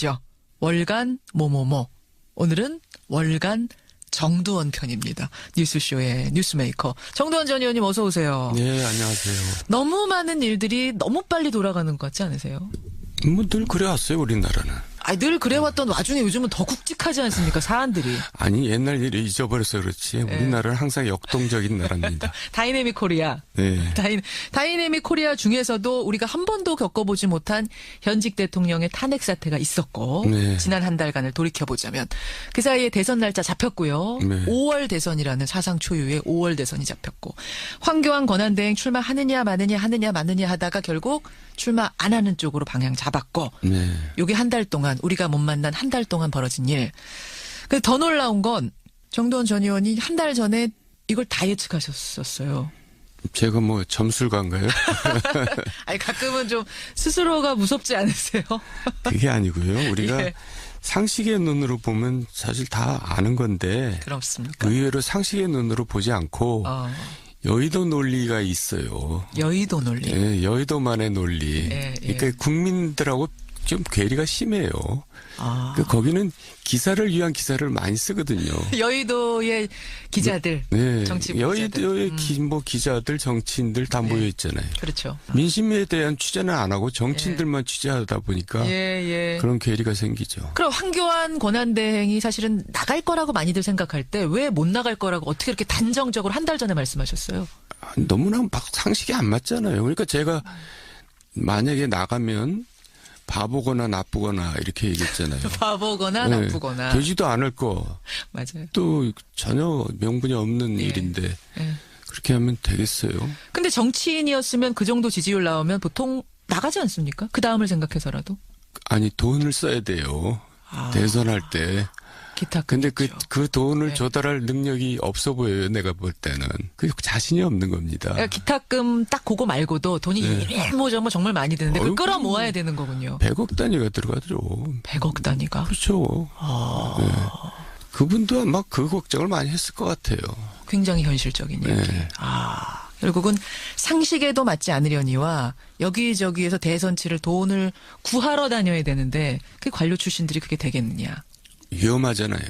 시간이죠. 월간 뭐뭐뭐. 오늘은 월간 정두원 편입니다. 뉴스쇼의 뉴스메이커 정두원 전 의원님 어서 오세요. 네, 안녕하세요. 너무 많은 일들이 너무 빨리 돌아가는 것 같지 않으세요? 뭐 늘 그래왔어요, 우리나라는. 늘 그래왔던 와중에 요즘은 더 굵직하지 않습니까? 사안들이. 아니, 옛날 일을 잊어버려서 그렇지. 우리나라는 항상 역동적인 나라입니다. 다이내믹 코리아. 네. 다이내믹 코리아 중에서도 우리가 한 번도 겪어보지 못한 현직 대통령의 탄핵 사태가 있었고 네. 지난 한 달간을 돌이켜보자면 그 사이에 대선 날짜 잡혔고요. 네. 5월 대선이라는 사상 초유의 5월 대선이 잡혔고 황교안 권한대행 출마하느냐 마느냐 하다가 결국 출마 안 하는 쪽으로 방향 잡았고 네. 요게 한 달 동안 우리가 못 만난 한 달 동안 벌어진 일. 근데 더 놀라운 건 정두원 전 의원이 한 달 전에 이걸 다 예측하셨었어요. 제가 뭐 점술가인가요? 아니 가끔은 좀 스스로가 무섭지 않으세요? 그게 아니고요. 우리가 예. 상식의 눈으로 보면 사실 다 아는 건데 그렇습니까? 의외로 상식의 눈으로 보지 않고 여의도 논리가 있어요. 여의도 논리. 예, 여의도만의 논리. 예. 그러니까 국민들하고 좀 괴리가 심해요. 그러니까 거기는 기사를 위한 기사를 많이 쓰거든요. 여의도의 기자들, 네, 정치 여의도의 기자들, 정치인들 다 모여 있잖아요. 그렇죠. 민심에 대한 취재는 안 하고 정치인들만 취재하다 보니까 그런 괴리가 생기죠. 그럼 황교안 권한대행이 사실은 나갈 거라고 많이들 생각할 때 왜 못 나갈 거라고 어떻게 이렇게 단정적으로 한 달 전에 말씀하셨어요? 너무나 막 상식이 안 맞잖아요. 그러니까 제가 만약에 나가면 바보거나 나쁘거나 이렇게 얘기했잖아요. 바보거나 네, 나쁘거나. 되지도 않을 거. 맞아요. 또 전혀 명분이 없는 일인데 그렇게 하면 되겠어요. 근데 정치인이었으면 그 정도 지지율 나오면 보통 나가지 않습니까? 그 다음을 생각해서라도. 아니 돈을 써야 돼요. 대선할 때. 근데 그 돈을 조달할 능력이 없어 보여요. 내가 볼 때는. 그 자신이 없는 겁니다. 그러니까 기탁금 딱 그거 말고도 돈이 일모저모 정말 많이 드는데 그걸 끌어모아야 되는 거군요. 100억 단위가 들어가죠. 100억 단위가? 그렇죠. 네. 그분도 아마 그 걱정을 많이 했을 것 같아요. 굉장히 현실적인 얘기. 결국은 상식에도 맞지 않으려니와 여기저기에서 대선치를 돈을 구하러 다녀야 되는데 그 관료 출신들이 그게 되겠느냐. 위험하잖아요.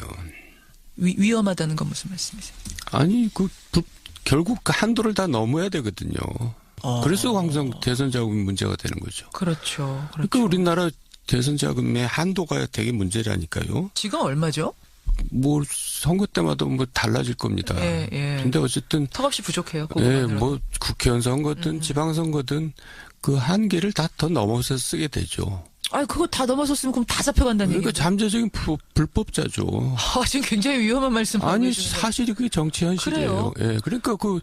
위험하다는 건 무슨 말씀이세요? 아니, 결국 그 한도를 다 넘어야 되거든요. 그래서 항상 대선 자금 문제가 되는 거죠. 그렇죠. 그러니까 우리나라 대선 자금의 한도가 되게 문제라니까요. 지금 얼마죠? 뭐 선거 때마다 뭐 달라질 겁니다. 근데 어쨌든 턱없이 부족해요. 뭐 국회의원 선거든 지방선거든 그 한계를 다 더 넘어서 쓰게 되죠. 그거 다 넘어섰으면 그럼 다 잡혀간다는 얘기죠. 그러니까 잠재적인 불법자죠. 지금 굉장히 위험한 말씀. 아니 사실이 그게 정치 현실이에요. 예, 그러니까 그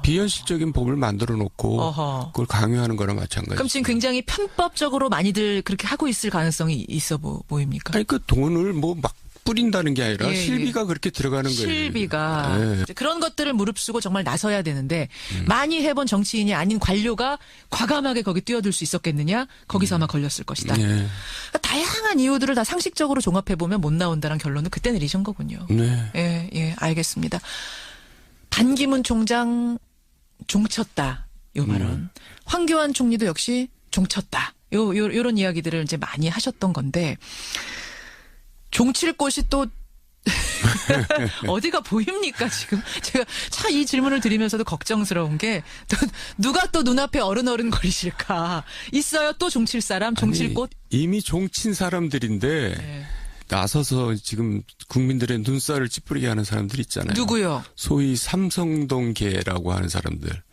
비현실적인 법을 만들어 놓고 그걸 강요하는 거랑 마찬가지. 그럼 지금 굉장히 편법적으로 많이들 그렇게 하고 있을 가능성이 있어 보입니까? 아니 그 돈을 뭐 막 뿌린다는 게 아니라 실비가 그렇게 들어가는 거예요. 실비가. 그런 것들을 무릅쓰고 정말 나서야 되는데 많이 해본 정치인이 아닌 관료가 과감하게 거기 뛰어들 수 있었겠느냐? 거기서 아마 걸렸을 것이다. 그러니까 다양한 이유들을 다 상식적으로 종합해보면 못 나온다는 결론을 그때 내리신 거군요. 알겠습니다. 반기문 총장 종쳤다. 요 발언. 황교안 총리도 역시 종쳤다. 요런 이야기들을 이제 많이 하셨던 건데 종칠 곳이 또 어디가 보입니까 지금? 제가 참 이 질문을 드리면서도 걱정스러운 게 또 누가 또 눈앞에 어른 거리실까? 있어요 또 종칠 사람? 종칠 곳? 이미 종친 사람들인데 나서서 지금 국민들의 눈살을 찌푸리게 하는 사람들 있잖아요. 누구요? 소위 삼성동계라고 하는 사람들.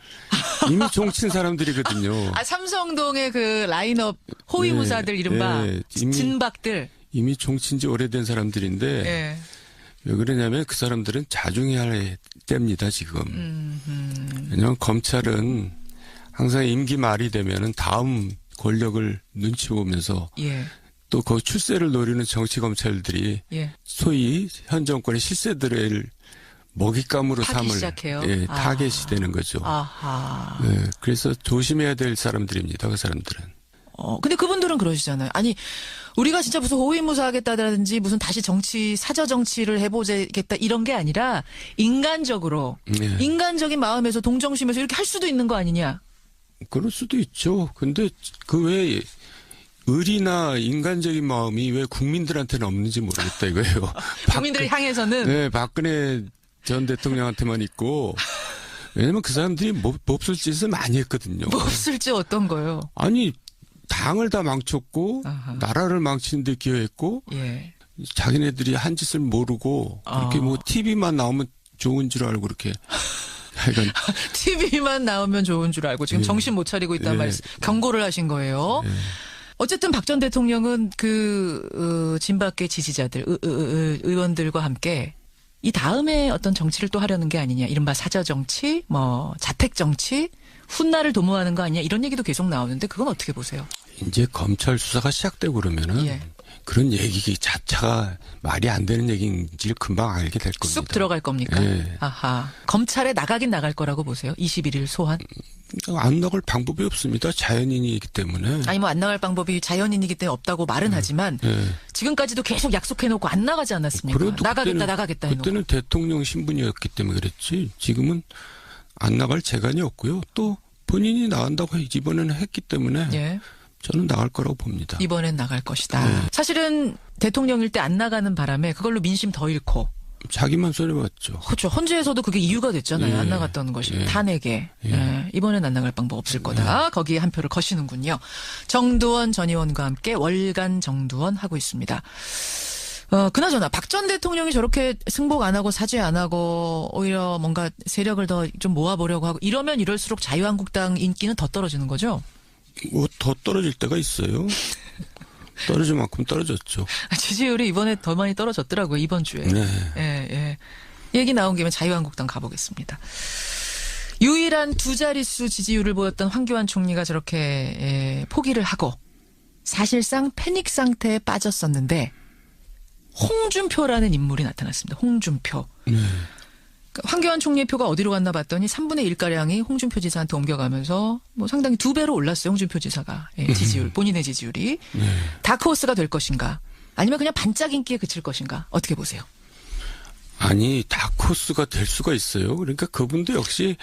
이미 종친 사람들이거든요. 삼성동의 그 라인업 호위무사들 이른바 진박들. 이미 종친 지 오래된 사람들인데 왜 그러냐면 그 사람들은 자중해야 됩니다 지금. 왜냐하면 검찰은 항상 임기 말이 되면은 다음 권력을 눈치 보면서 또 그 출세를 노리는 정치 검찰들이 소위 현 정권의 실세들을 먹잇감으로 삼을 타겟이 되는 거죠. 그래서 조심해야 될 사람들입니다. 그 사람들은. 근데 그분들은 그러시잖아요. 아니 우리가 진짜 무슨 호위무사 하겠다든지 무슨 다시 정치 사저 정치를 해보겠다 이런 게 아니라 인간적으로 인간적인 마음에서 동정심에서 이렇게 할 수도 있는 거 아니냐. 그럴 수도 있죠. 근데 그 외에 의리나 인간적인 마음이 왜 국민들한테는 없는지 모르겠다 이거예요. 국민들을 향해서는 네, 박근혜 전 대통령한테만 있고 왜냐면 그 사람들이 몹쓸 짓을 많이 했거든요. 몹쓸 짓 어떤 거요? 아니 당을 다 망쳤고 아하. 나라를 망치는 데 기여했고 예. 자기네들이 한 짓을 모르고 그렇게 뭐 TV만 나오면 좋은 줄 알고 그렇게 하여간 TV만 나오면 좋은 줄 알고 지금 예. 정신 못 차리고 있단 예. 말씀 경고를 하신 거예요. 예. 어쨌든 박 전 대통령은 그 진박계 지지자들 의원들과 함께 이 다음에 어떤 정치를 또 하려는 게 아니냐. 이른바 사저 정치, 뭐 자택 정치, 훗날을 도모하는 거 아니냐. 이런 얘기도 계속 나오는데 그건 어떻게 보세요? 이제 검찰 수사가 시작되고 그러면은 예. 그런 얘기 자체가 말이 안 되는 얘기인지를 금방 알게 될 겁니다. 쑥 들어갈 겁니까? 예. 아하. 검찰에 나가긴 나갈 거라고 보세요. 21일 소환. 안 나갈 방법이 없습니다. 자연인이기 때문에. 아니 뭐 안 나갈 방법이 자연인이기 때문에 없다고 말은 하지만 예. 지금까지도 계속 약속해놓고 안 나가지 않았습니까? 그래도 나가겠다 나가겠다 해놓고. 그때는 대통령 신분이었기 때문에 그랬지. 지금은 안 나갈 재간이 없고요. 또 본인이 나간다고 이번에는 했기 때문에 예. 저는 나갈 거라고 봅니다. 이번엔 나갈 것이다. 네. 사실은 대통령일 때 안 나가는 바람에 그걸로 민심 더 잃고. 자기만 손해봤죠. 그렇죠. 헌재에서도 그게 이유가 됐잖아요. 예. 안 나갔던 것이. 예. 탄핵에. 예. 예. 이번엔 안 나갈 방법 없을 거다. 거기에 한 표를 거시는군요. 정두원 전 의원과 함께 월간 정두원 하고 있습니다. 그나저나 박 전 대통령이 저렇게 승복 안 하고 사죄 안 하고 오히려 뭔가 세력을 더 좀 모아보려고 하고 이러면 이럴수록 자유한국당 인기는 더 떨어지는 거죠? 뭐 더 떨어질 때가 있어요. 떨어질 만큼 떨어졌죠. 지지율이 이번에 더 많이 떨어졌더라고요. 이번 주에. 네. 예. 얘기 나온 김에 자유한국당 가보겠습니다. 유일한 두 자릿수 지지율을 보였던 황교안 총리가 저렇게 포기를 하고 사실상 패닉 상태에 빠졌었는데 홍준표라는 인물이 나타났습니다. 홍준표. 네. 황교안 총리의 표가 어디로 갔나 봤더니 3분의 1가량이 홍준표 지사한테 옮겨가면서 뭐 상당히 2배로 올랐어요. 홍준표 지사가. 예, 지지율, 본인의 지지율이. 네. 다크호스가 될 것인가? 아니면 그냥 반짝 인기에 그칠 것인가? 어떻게 보세요? 아니 다크호스가 될 수가 있어요. 그러니까 그분도 역시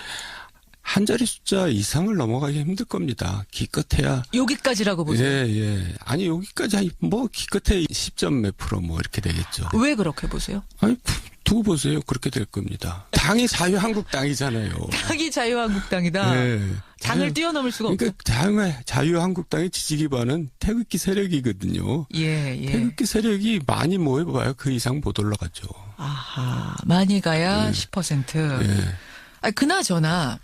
한 자리 숫자 이상을 넘어가기 힘들 겁니다. 기껏해야 여기까지라고 보세요. 예. 아니 여기까지 뭐 기껏해 10점 몇 프로 뭐 이렇게 되겠죠. 왜 그렇게 보세요? 아니 두고 보세요. 그렇게 될 겁니다. 당이 자유한국당이잖아요. 당이 자유한국당이다. 네. 당을 뛰어넘을 수가 없다. 그러니까 자유한국당의 지지 기반은 태극기 세력이거든요. 예. 태극기 세력이 많이 모여봐요. 그 이상 못 올라가죠. 아하, 많이 가야 10%. 예. 아니, 그나저나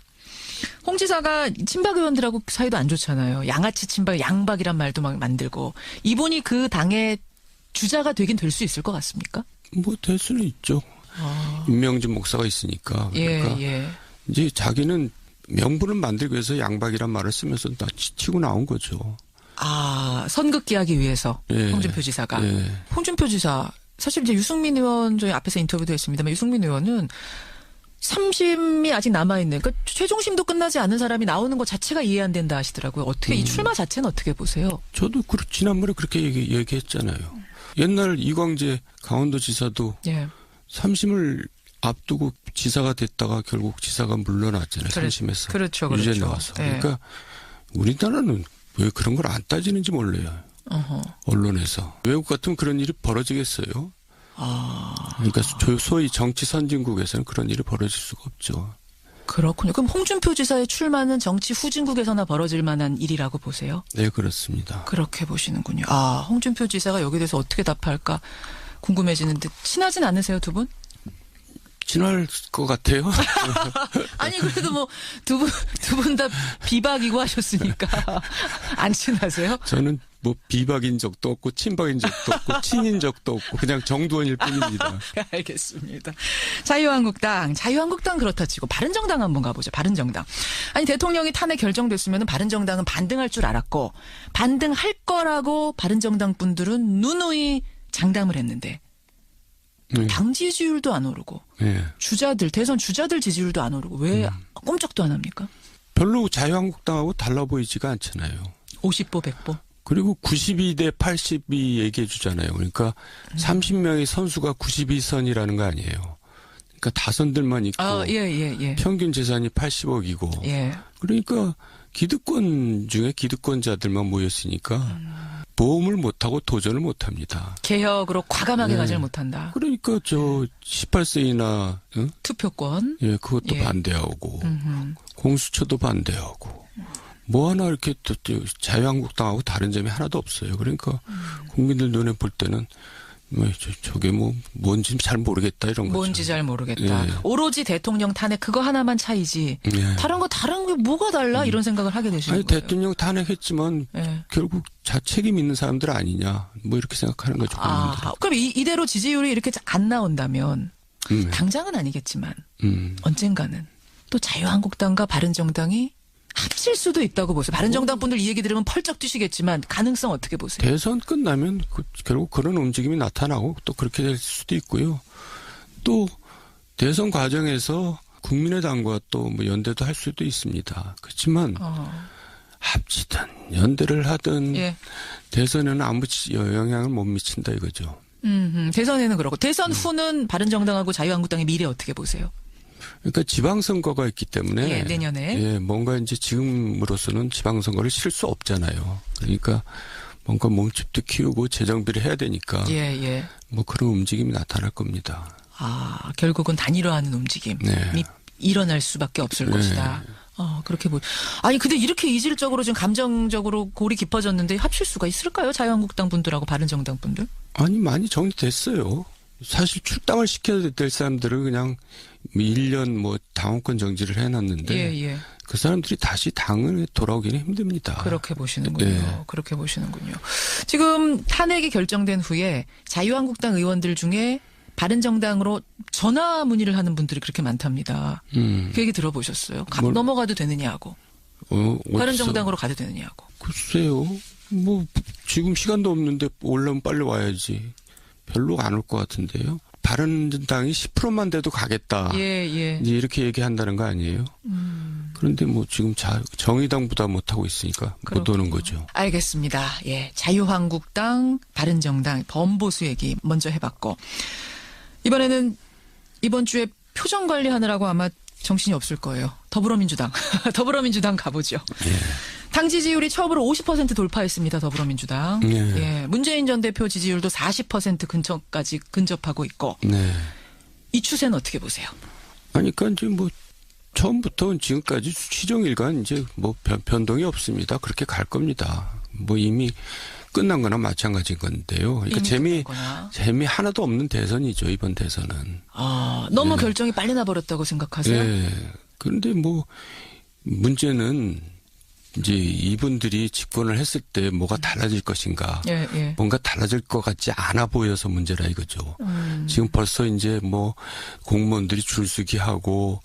홍 지사가 친박 의원들하고 사이도 안 좋잖아요. 양아치 친박, 양박이란 말도 막 만들고. 이분이 그 당의 주자가 되긴 될 수 있을 것 같습니까? 뭐 될 수는 있죠. 윤명진 목사가 있으니까. 그러니까 예. 이제 자기는 명분을 만들기 위해서 양박이란 말을 쓰면서 다 치고 나온 거죠. 아, 선긋기 하기 위해서 예. 홍준표 지사가. 예. 홍준표 지사 사실 이제 유승민 의원 저희 앞에서 인터뷰도 했습니다만 유승민 의원은 3심이 아직 남아있는 그러니까 최종심도 끝나지 않은 사람이 나오는 것 자체가 이해 안 된다 하시더라고요. 어떻게 이 출마 자체는 어떻게 보세요? 저도 지난번에 그렇게 얘기했잖아요. 옛날 이광재 강원도지사도 예. 3심을 앞두고 지사가 됐다가 결국 지사가 물러났잖아요. 3심에서. 그렇죠. 유죄 나와서. 예. 그러니까 우리나라는 왜 그런 걸 안 따지는지 몰라요. 어허. 언론에서. 외국 같으면 그런 일이 벌어지겠어요. 그러니까 소위 정치 선진국에서는 그런 일이 벌어질 수가 없죠. 그렇군요. 그럼 홍준표 지사의 출마는 정치 후진국에서나 벌어질 만한 일이라고 보세요? 네, 그렇습니다. 그렇게 보시는군요. 아, 홍준표 지사가 여기에 대해서 어떻게 답할까 궁금해지는데 친하진 않으세요, 두 분? 친할 것 같아요. 아니 그래도 뭐 두 분 다 비박이고 하셨으니까 안 친하세요? 저는 뭐 비박인 적도 없고 친박인 적도 없고 친인 적도 없고 그냥 정두원일 뿐입니다. 알겠습니다. 자유한국당 그렇다 치고 바른정당 한번 가보죠. 바른정당. 아니 대통령이 탄핵 결정됐으면 바른정당은 반등할 줄 알았고 반등할 거라고 바른정당 분들은 누누이 장담을 했는데 당 지지율도 안 오르고 주자들 대선 주자들 지지율도 안 오르고 왜 꼼짝도 안 합니까? 별로 자유한국당하고 달라 보이지가 않잖아요. 50보 100보. 그리고 92대 80이 얘기해 주잖아요. 그러니까 30명의 선수가 92선이라는 거 아니에요. 그러니까 다선들만 있고 평균 재산이 80억이고 그러니까 기득권 중에 기득권자들만 모였으니까 보험을 못하고 도전을 못합니다. 개혁으로 과감하게 가지를 못한다. 그러니까 18세이나 투표권. 예, 그것도 반대하고 공수처도 반대하고 뭐 하나 이렇게 또 자유한국당하고 다른 점이 하나도 없어요. 그러니까 국민들 눈에 볼 때는 저게 뭔지 잘 모르겠다 이런 거죠. 뭔지 잘 모르겠다. 예. 오로지 대통령 탄핵 그거 하나만 차이지. 예. 다른 게 뭐가 달라 이런 생각을 하게 되시는 거예요. 대통령 탄핵했지만 예. 결국 책임 있는 사람들 아니냐 뭐 이렇게 생각하는 거죠. 국민들은. 그럼 이대로 지지율이 이렇게 안 나온다면 당장은 아니겠지만 언젠가는 또 자유한국당과 바른정당이 합칠 수도 있다고 보세요. 바른정당 분들 이 얘기 들으면 펄쩍 뛰시겠지만 가능성 어떻게 보세요? 대선 끝나면 결국 그런 움직임이 나타나고 또 그렇게 될 수도 있고요. 또 대선 과정에서 국민의당과 또 연대도 할 수도 있습니다. 그렇지만 합치든 연대를 하든 예. 대선에는 아무 영향을 못 미친다 이거죠. 대선에는 그렇고 대선 후는 바른정당하고 자유한국당의 미래 어떻게 보세요? 그러니까 지방선거가 있기 때문에 예, 내년에 예, 뭔가 이제 지금으로서는 지방선거를 칠 수 없잖아요. 그러니까 뭔가 몸집도 키우고 재정비를 해야 되니까 예. 뭐 그런 움직임이 나타날 겁니다. 결국은 단일화하는 움직임이 네. 일어날 수밖에 없을 것이다. 그렇게 아니 근데 이렇게 이질적으로 지금 감정적으로 골이 깊어졌는데 합칠 수가 있을까요? 자유한국당 분들하고 바른정당 분들? 아니 많이 정리됐어요. 사실 출당을 시켜야 될 사람들을 그냥 1년 당원권 정지를 해놨는데 예. 그 사람들이 다시 당을 돌아오기는 힘듭니다. 그렇게 보시는군요. 네. 그렇게 보시는군요. 지금 탄핵이 결정된 후에 자유한국당 의원들 중에 바른정당으로 전화 문의를 하는 분들이 그렇게 많답니다. 그 얘기 들어보셨어요? 넘어가도 되느냐고. 바른정당으로 가도 되느냐고. 글쎄요. 지금 시간도 없는데 오려면 빨리 와야지. 별로 안 올 것 같은데요. 바른정당이 10%만 돼도 가겠다. 예. 이제 이렇게 얘기한다는 거 아니에요? 그런데 지금 정의당보다 못하고 있으니까 못 오는 거죠. 알겠습니다. 예. 자유한국당, 바른정당, 범보수 얘기 먼저 해봤고. 이번에는 이번 주에 표정 관리하느라고 아마 정신이 없을 거예요. 더불어민주당. 더불어민주당 가보죠. 예. 당 지지율이 처음으로 50% 돌파했습니다. 더불어민주당. 예. 문재인 전 대표 지지율도 40% 근처까지 근접하고 있고. 네. 이 추세는 어떻게 보세요? 아니, 그러니까 이제 처음부터 지금까지 시종일관 이제 변동이 없습니다. 그렇게 갈 겁니다. 이미 끝난 거나 마찬가지인 건데요. 그러니까 재미 하나도 없는 대선이죠, 이번 대선은. 너무 결정이 빨리 나버렸다고 생각하세요? 네. 그런데 문제는 이제 이분들이 집권을 했을 때 뭐가 달라질 것인가. 예. 뭔가 달라질 것 같지 않아 보여서 문제라 이거죠. 지금 벌써 이제 공무원들이 줄서기하고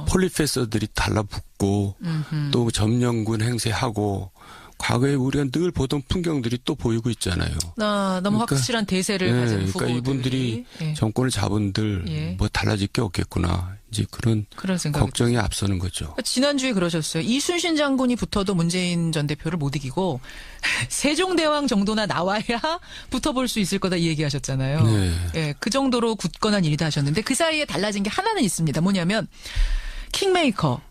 폴리페서들이 달라붙고 또 점령군 행세하고 과거에 우리가 늘 보던 풍경들이 또 보이고 있잖아요. 너무 확실한 대세를 가진 후보들이. 그러니까 이분들이 정권을 잡은들 달라질 게 없겠구나. 이제 그런 걱정이 앞서는 거죠. 지난주에 그러셨어요. 이순신 장군이 붙어도 문재인 전 대표를 못 이기고 세종대왕 정도나 나와야 붙어볼 수 있을 거다 이 얘기하셨잖아요. 네. 예, 그 정도로 굳건한 일이다 하셨는데 그 사이에 달라진 게 하나는 있습니다. 뭐냐면 킹메이커.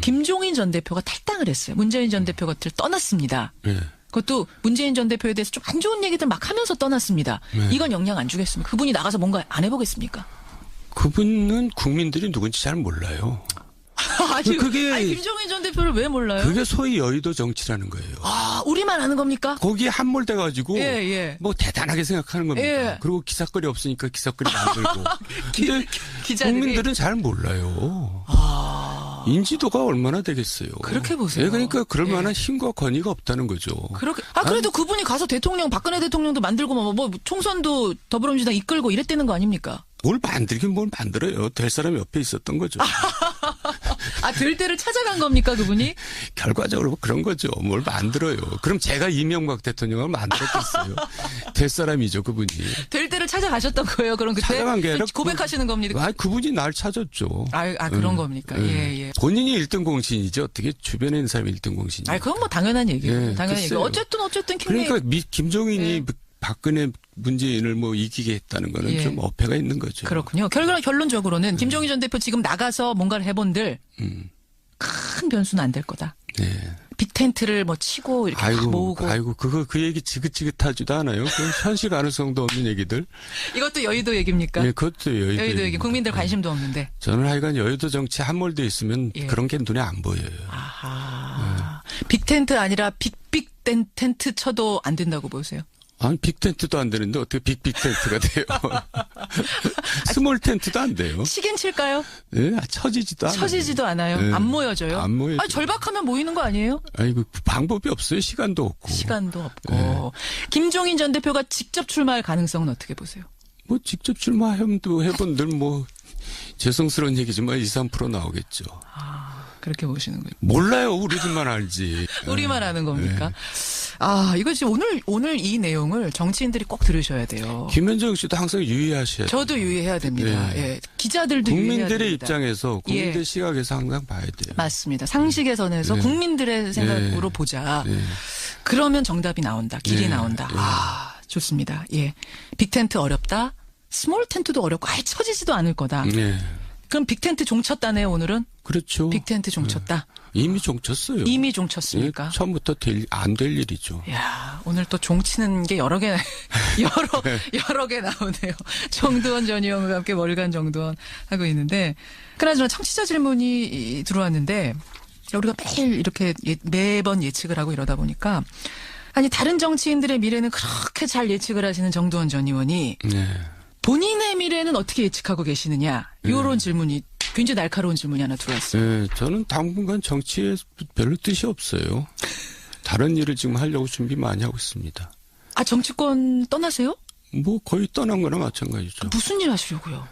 김종인 전 대표가 탈당을 했어요. 문재인 전 대표 곁을 떠났습니다. 네. 그것도 문재인 전 대표에 대해서 좀 안 좋은 얘기들 막 하면서 떠났습니다. 네. 이건 영향 안 주겠습니까? 그분이 나가서 뭔가 안 해보겠습니까? 그분은 국민들이 누군지 잘 몰라요. 아니, 김종인 전 대표를 왜 몰라요? 그게 소위 여의도 정치라는 거예요. 우리만 아는 겁니까? 거기에 함몰돼가지고 대단하게 생각하는 겁니다. 예. 그리고 기사거리 없으니까 기사거리 만들고. 근데 국민들은 잘 몰라요. 인지도가 얼마나 되겠어요. 그렇게 보세요. 그러니까 그럴 만한 힘과 권위가 없다는 거죠. 그래도 그분이 가서 박근혜 대통령도 만들고 총선도 더불어민주당 이끌고 이랬다는 거 아닙니까? 뭘 만들어요. 될 사람이 옆에 있었던 거죠. 될 때를 찾아간 겁니까, 그분이? 결과적으로 그런 거죠. 뭘 만들어요. 그럼 제가 이명박 대통령을 만들었겠어요. 될 사람이죠, 그분이. 될 때를 찾아가셨던 거예요, 그럼 그때? 찾아간 게 아니라 고백하시는 겁니다. 그분이 날 찾았죠. 그런 겁니까? 예. 본인이 1등 공신이지 어떻게 주변에 있는 사람이 1등 공신이에요. 그건 당연한 얘기예요. 당연한 얘기. 어쨌든 그러니까 김종인이 박근혜 문재인을 이기게 했다는 거는 좀 어폐가 있는 거죠. 그렇군요. 결론적으로는 김종인 전 대표 지금 나가서 뭔가를 해본들 큰 변수는 안 될 거다. 네. 빅텐트를 뭐 치고 이렇게 막 모으고. 아이고, 그 얘기 지긋지긋하지도 않아요. 그 현실 가능성도 없는 얘기들. 이것도 여의도 얘기입니까? 네, 그것도 여의도 얘기. 국민들 관심도 없는데. 저는 하여간 여의도 정치 함몰돼 있으면 그런 게 눈에 안 보여요. 아하. 빅텐트 아니라 빅빅 텐트 쳐도 안 된다고 보세요? 아니, 빅텐트도 안 되는데 어떻게 빅빅텐트가 돼요? 스몰 텐트도 안 돼요. 치긴 칠까요? 네, 쳐지지도 않아요. 쳐지지도 않아요. 네. 안 모여져요? 안 모여져요. 아니, 절박하면 모이는 거 아니에요? 아이고, 방법이 없어요. 시간도 없고. 시간도 없고. 김종인 전 대표가 직접 출마할 가능성은 어떻게 보세요? 뭐 직접 출마해도 해본들 뭐 죄송스러운 얘기지만 2, 3% 나오겠죠. 그렇게 보시는군요. 몰라요. 우리들만 알지. 우리만 아는 겁니까? 이거 지금 오늘 이 내용을 정치인들이 꼭 들으셔야 돼요. 김현정 씨도 항상 유의하셔야 돼요. 저도 유의해야 됩니다. 네. 예. 기자들도 유의해야 됩니다. 국민들의 입장에서, 국민들 시각에서 항상 봐야 돼요. 맞습니다. 상식의 선에서 국민들의 생각으로 보자. 네. 그러면 정답이 나온다. 길이 네. 나온다. 좋습니다. 예. 빅텐트 어렵다. 스몰 텐트도 어렵고 아예 쳐지지도 않을 거다. 네. 그럼 빅텐트 종쳤다네요, 오늘은? 그렇죠. 빅텐트 종쳤다. 이미 종쳤어요. 이미 종쳤습니까? 예, 처음부터 안 될 일이죠. 야, 오늘 또 종치는 게 여러 개 나오네요. 정두원 전 의원과 함께 월간 정두원 하고 있는데, 그나저나 청취자 질문이 들어왔는데, 우리가 매일 이렇게 매번 예측을 하고 이러다 보니까, 아니, 다른 정치인들의 미래는 그렇게 잘 예측을 하시는 정두원 전 의원이, 네. 본인의 미래는 어떻게 예측하고 계시느냐, 이런 질문이 굉장히 날카로운 질문이 하나 들어왔어요. 네, 저는 당분간 정치에 별로 뜻이 없어요. 다른 일을 지금 하려고 준비 많이 하고 있습니다. 정치권 떠나세요? 뭐 거의 떠난 거나 마찬가지죠. 무슨 일 하시려고요?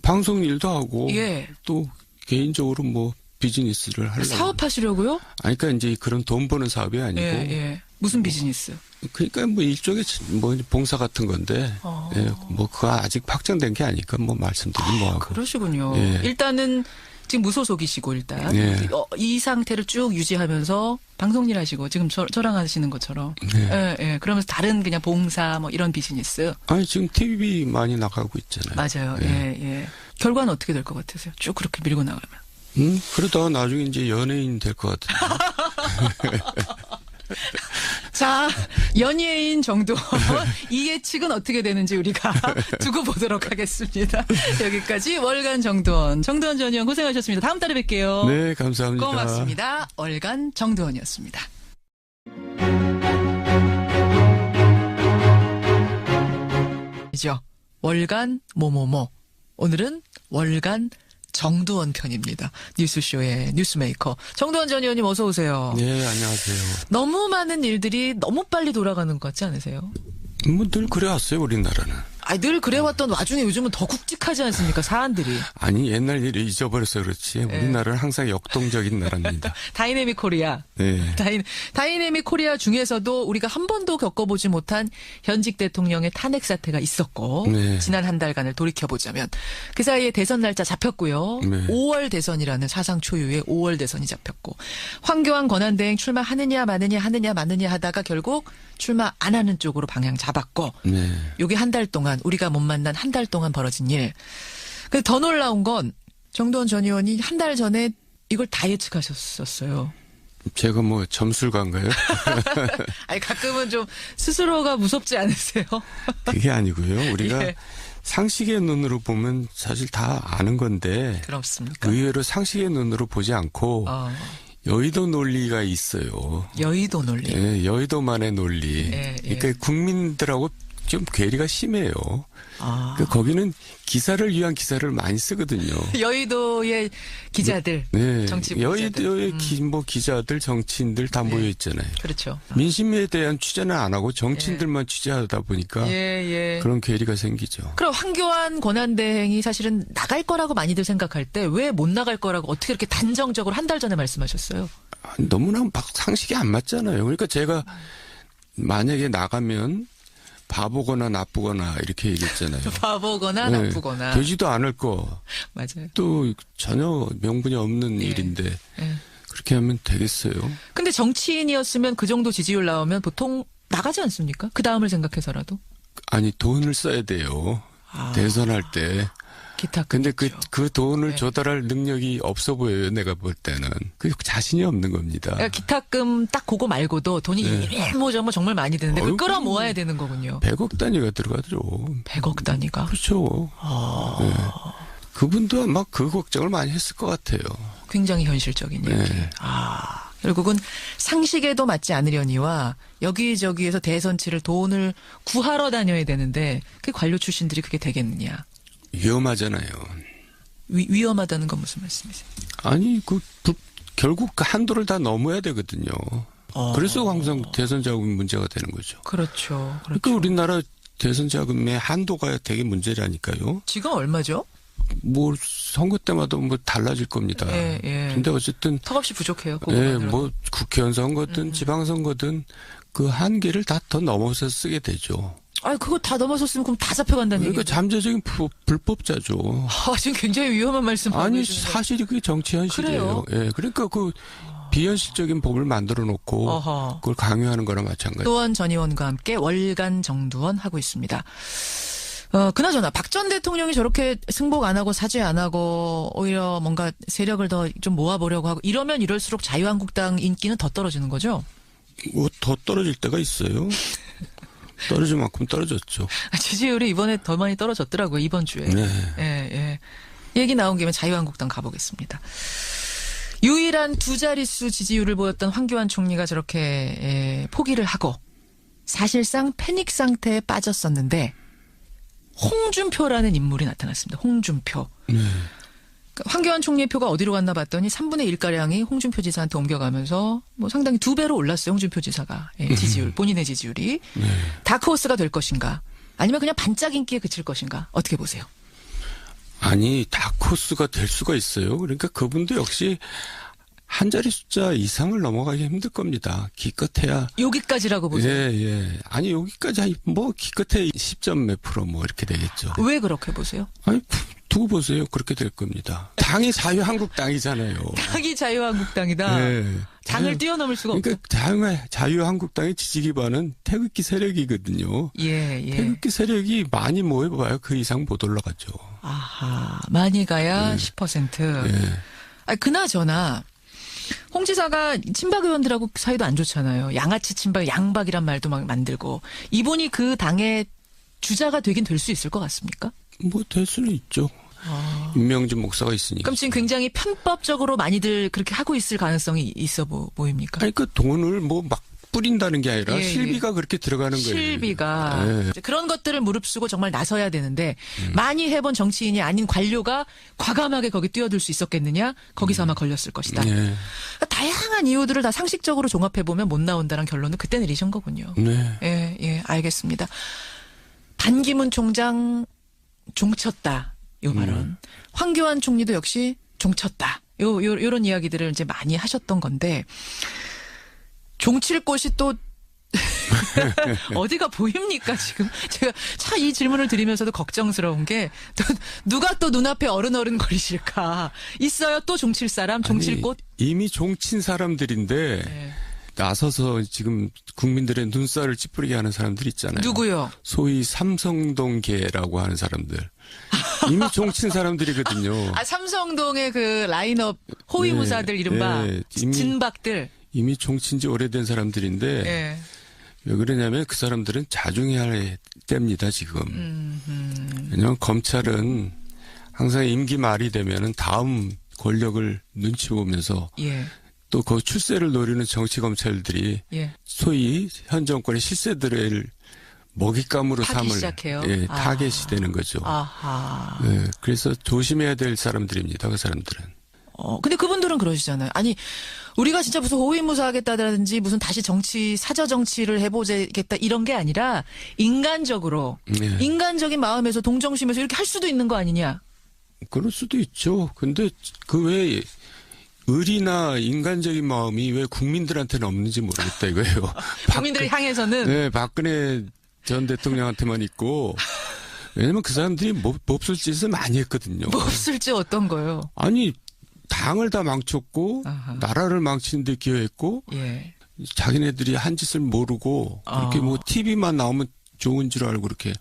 방송 일도 하고 예. 또 개인적으로 뭐 비즈니스를 하려고. 사업하시려고요? 아니, 그러니까 이제 그런 돈 버는 사업이 아니고. 예. 무슨 비즈니스? 그러니까 뭐 일종의 뭐 봉사 같은 건데, 예, 뭐 그거 아직 확정된 게 아니까 뭐 말씀드리면 뭐하고. 그러시군요. 예. 일단은 지금 무소속이시고 일단 예. 이 상태를 쭉 유지하면서 방송 일 하시고 지금 저랑 하시는 것처럼. 예. 그러면서 다른 그냥 봉사 뭐 이런 비즈니스. 아니, 지금 TV 많이 나가고 있잖아요. 맞아요. 예. 결과는 어떻게 될 것 같으세요? 쭉 그렇게 밀고 나가면. 그러다가 나중에 이제 연예인 될 것 같은데. 자, 연예인 정두원 이 예측은 어떻게 되는지 우리가 두고 보도록 하겠습니다. 여기까지 월간 정두원 전 의원 고생하셨습니다. 다음 달에 뵐게요. 네, 감사합니다. 고맙습니다. 월간 정두원이었습니다. 이죠. 월간 뭐뭐뭐. 오늘은 월간 정두원 편입니다. 뉴스쇼의 뉴스메이커 정두원 전 의원님 어서 오세요. 네, 안녕하세요. 너무 많은 일들이 너무 빨리 돌아가는 것 같지 않으세요? 뭐 늘 그래왔어요, 우리나라는. 늘 그래왔던 와중에 요즘은 더 굵직하지 않습니까? 사안들이. 아니, 옛날 일을 잊어버려서 그렇지. 우리나라는 항상 역동적인 나라입니다. 다이내믹 코리아. 네. 다이내믹 코리아 중에서도 우리가 한 번도 겪어보지 못한 현직 대통령의 탄핵 사태가 있었고 네. 지난 한 달간을 돌이켜보자면 그 사이에 대선 날짜 잡혔고요. 네. 5월 대선이라는 사상 초유의 5월 대선이 잡혔고 황교안 권한대행 출마하느냐 마느냐 하다가 결국 출마 안 하는 쪽으로 방향 잡았고 네. 요게 한 달 동안 우리가 못 만난 한 달 동안 벌어진 일. 근데 더 놀라운 건 정두원 전 의원이 한 달 전에 이걸 다 예측하셨었어요. 제가 뭐 점술가인가요? 아니 가끔은 좀 스스로가 무섭지 않으세요? 그게 아니고요. 우리가 예. 상식의 눈으로 보면 사실 다 아는 건데 그렇습니까? 의외로 상식의 눈으로 보지 않고 여의도 논리가 있어요. 여의도 논리. 예, 여의도만의 논리. 예. 그러니까 국민들하고 좀 괴리가 심해요. 그러니까 거기는 기사를 위한 기사를 많이 쓰거든요. 여의도의 기자들, 네, 정치 기자들. 여의도의 기자들, 정치인들 다 모여 있잖아요. 그렇죠. 민심에 대한 취재는 안 하고 정치인들만 취재하다 보니까 그런 괴리가 생기죠. 그럼 황교안 권한대행이 사실은 나갈 거라고 많이들 생각할 때 왜 못 나갈 거라고 어떻게 이렇게 단정적으로 한 달 전에 말씀하셨어요? 너무나 막 상식이 안 맞잖아요. 그러니까 제가 만약에 나가면 바보거나 나쁘거나 이렇게 얘기했잖아요. 바보거나 나쁘거나. 되지도 않을 거. 맞아요. 또 전혀 명분이 없는 일인데 그렇게 하면 되겠어요. 근데 정치인이었으면 그 정도 지지율 나오면 보통 나가지 않습니까? 그 다음을 생각해서라도. 아니, 돈을 써야 돼요. 대선할 때. 기타. 근데 그 돈을 조달할 능력이 없어 보여요. 내가 볼 때는. 그 자신이 없는 겁니다. 그러니까 기타금 딱 그거 말고도 돈이 정말 많이 드는데 그걸 끌어모아야 되는 거군요. 100억 단위가 들어가죠. 100억 단위가. 그렇죠. 네. 그분도 아마 그 걱정을 많이 했을 것 같아요. 굉장히 현실적인 얘기. 결국은 상식에도 맞지 않으려니와 여기저기에서 대선치를 돈을 구하러 다녀야 되는데 그 관료 출신들이 그게 되겠느냐. 위험하잖아요. 위험하다는 건 무슨 말씀이세요? 아니 결국 그 한도를 다 넘어야 되거든요. 그래서 항상 대선 자금이 문제가 되는 거죠. 그렇죠. 그러니까 우리나라 대선 자금의 한도가 되게 문제라니까요. 지금 얼마죠? 뭐 선거 때마다 뭐 달라질 겁니다. 근데 어쨌든 턱없이 부족해요. 뭐 국회의원 선거든 지방선거든 그 한계를 다 더 넘어서 쓰게 되죠. 그거 다 넘어섰으면 그럼 다 잡혀간다는 얘기죠. 그러니까 잠재적인 불법자죠. 지금 굉장히 위험한 말씀. 아니 사실이 그게 정치 현실이에요. 예, 그러니까 그 비현실적인 법을 만들어 놓고 그걸 강요하는 거랑 마찬가지. 또한 전 의원과 함께 월간 정두원 하고 있습니다. 그나저나 박 전 대통령이 저렇게 승복 안 하고 사죄 안 하고 오히려 뭔가 세력을 더 좀 모아보려고 하고 이러면 이럴수록 자유한국당 인기는 더 떨어지는 거죠? 뭐 더 떨어질 때가 있어요. 떨어질 만큼 떨어졌죠. 지지율이 이번에 더 많이 떨어졌더라고요. 이번 주에. 네. 얘기 나온 김에 자유한국당 가보겠습니다. 유일한 두 자릿수 지지율을 보였던 황교안 총리가 저렇게 포기를 하고 사실상 패닉 상태에 빠졌었는데 홍준표라는 인물이 나타났습니다. 홍준표. 황교안 총리의 표가 어디로 갔나 봤더니 3분의 1가량이 홍준표 지사한테 옮겨가면서 뭐 상당히 2배로 올랐어요. 홍준표 지사가. 지지율, 본인의 지지율이. 다크호스가 될 것인가 아니면 그냥 반짝 인기에 그칠 것인가 어떻게 보세요? 아니 다크호스가 될 수가 있어요. 그러니까 그분도 역시 한 자리 숫자 이상을 넘어가기 힘들 겁니다. 기껏해야. 여기까지라고 보세요? 예. 아니 여기까지 뭐 기껏해 10점 몇 프로 뭐 이렇게 되겠죠. 왜 그렇게 보세요? 아니 두고 보세요. 그렇게 될 겁니다. 당이 자유한국당이잖아요. 당이 자유한국당이다. 네. 당을 뛰어넘을 수가 없다. 그러니까 자유한국당의 지지 기반은 태극기 세력이거든요. 태극기 세력이 많이 모여봐요. 그 이상 못 올라가죠. 많이 가야 10%. 그나저나 홍 지사가 친박 의원들하고 사이도 안 좋잖아요. 양아치 친박, 양박이란 말도 막 만들고. 이분이 그 당의 주자가 되긴 될 수 있을 것 같습니까? 뭐 될 수는 있죠. 윤명진 목사가 있으니까. 그럼 지금 굉장히 편법적으로 많이들 그렇게 하고 있을 가능성이 있어 보입니까? 아니 그 돈을 뭐 막 뿌린다는 게 아니라 실비가 그렇게 들어가는 거예요. 실비가. 그런 것들을 무릅쓰고 정말 나서야 되는데 많이 해본 정치인이 아닌 관료가 과감하게 거기 뛰어들 수 있었겠느냐? 거기서 아마 걸렸을 것이다. 그러니까 다양한 이유들을 다 상식적으로 종합해보면 못 나온다는 결론을 그때 내리신 거군요. 알겠습니다. 반기문 총장 종쳤다. 요 발언. 황교안 총리도 역시 종쳤다. 요런 이야기들을 이제 많이 하셨던 건데 종칠 곳이 또 어디가 보입니까 지금? 제가 참 이 질문을 드리면서도 걱정스러운 게 또 누가 또 눈앞에 어른거리실까? 있어요 또 종칠 사람, 종칠 곳? 이미 종친 사람들인데 나서서 지금 국민들의 눈살을 찌푸리게 하는 사람들 있잖아요. 누구요? 소위 삼성동계라고 하는 사람들. 이미 종친 사람들이거든요. 삼성동의 그 라인업 호위무사들 이른바 진박들. 이미 종친 지 오래된 사람들인데 왜 그러냐면 그 사람들은 자중해야 할 때입니다 지금. 왜냐하면 검찰은 항상 임기 말이 되면은 다음 권력을 눈치 보면서 또 그 출세를 노리는 정치 검찰들이 소위 현 정권의 실세들을 먹잇감으로 삼을 타겟이 되는 거죠. 그래서 조심해야 될 사람들입니다. 그 사람들은. 근데 그분들은 그러시잖아요. 아니 우리가 진짜 무슨 호위무사 하겠다든지 무슨 다시 정치 사저 정치를 해보겠다 이런 게 아니라 인간적으로 인간적인 마음에서 동정심에서 이렇게 할 수도 있는 거 아니냐. 그럴 수도 있죠. 근데 그 외에 의리나 인간적인 마음이 왜 국민들한테는 없는지 모르겠다 이거예요. 국민들을 향해서는 박근혜 전 대통령한테만 있고 왜냐면 그 사람들이 몹쓸 짓을 많이 했거든요. 몹쓸 짓 어떤 거요? 아니 당을 다 망쳤고 나라를 망치는 데 기여했고 자기네들이 한 짓을 모르고 그렇게 뭐 TV만 나오면 좋은 줄 알고 그렇게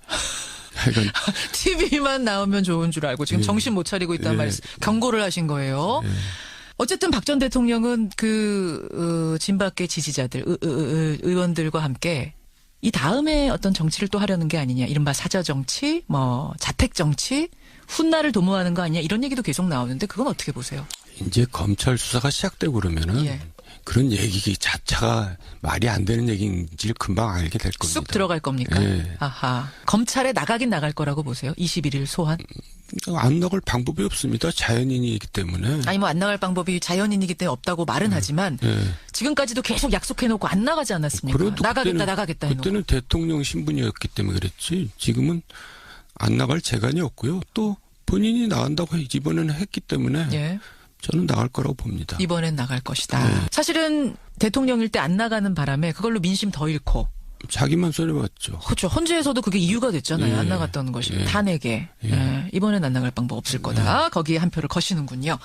하여간 TV만 나오면 좋은 줄 알고 지금 정신 못 차리고 있단 말씀 경고를 하신 거예요. 어쨌든 박 전 대통령은 진박계 지지자들, 의원들과 함께 이 다음에 어떤 정치를 또 하려는 게 아니냐. 이른바 사저정치, 자택정치, 훗날을 도모하는 거 아니냐. 이런 얘기도 계속 나오는데 그건 어떻게 보세요? 이제 검찰 수사가 시작되고 그러면은 그런 얘기 자체가 말이 안 되는 얘기인지를 금방 알게 될 겁니다. 쑥 들어갈 겁니까? 예. 아하. 검찰에 나가긴 나갈 거라고 보세요? 21일 소환? 안 나갈 방법이 없습니다. 자연인이기 때문에. 아니 안 나갈 방법이 자연인이기 때문에 없다고 말은 하지만 지금까지도 계속 약속해놓고 안 나가지 않았습니까? 나가겠다 해놓고. 그때는 대통령 신분이었기 때문에 그랬지. 지금은 안 나갈 재간이 없고요. 또 본인이 나간다고 이번에는 했기 때문에 저는 나갈 거라고 봅니다. 이번엔 나갈 것이다. 사실은 대통령일 때 안 나가는 바람에 그걸로 민심 더 잃고. 자기만 손해봤죠. 그렇죠. 헌재에서도 그게 이유가 됐잖아요. 안 나갔다는 것이. 탄핵에. 이번엔 안 나갈 방법 없을 거다. 거기에 한 표를 거시는군요.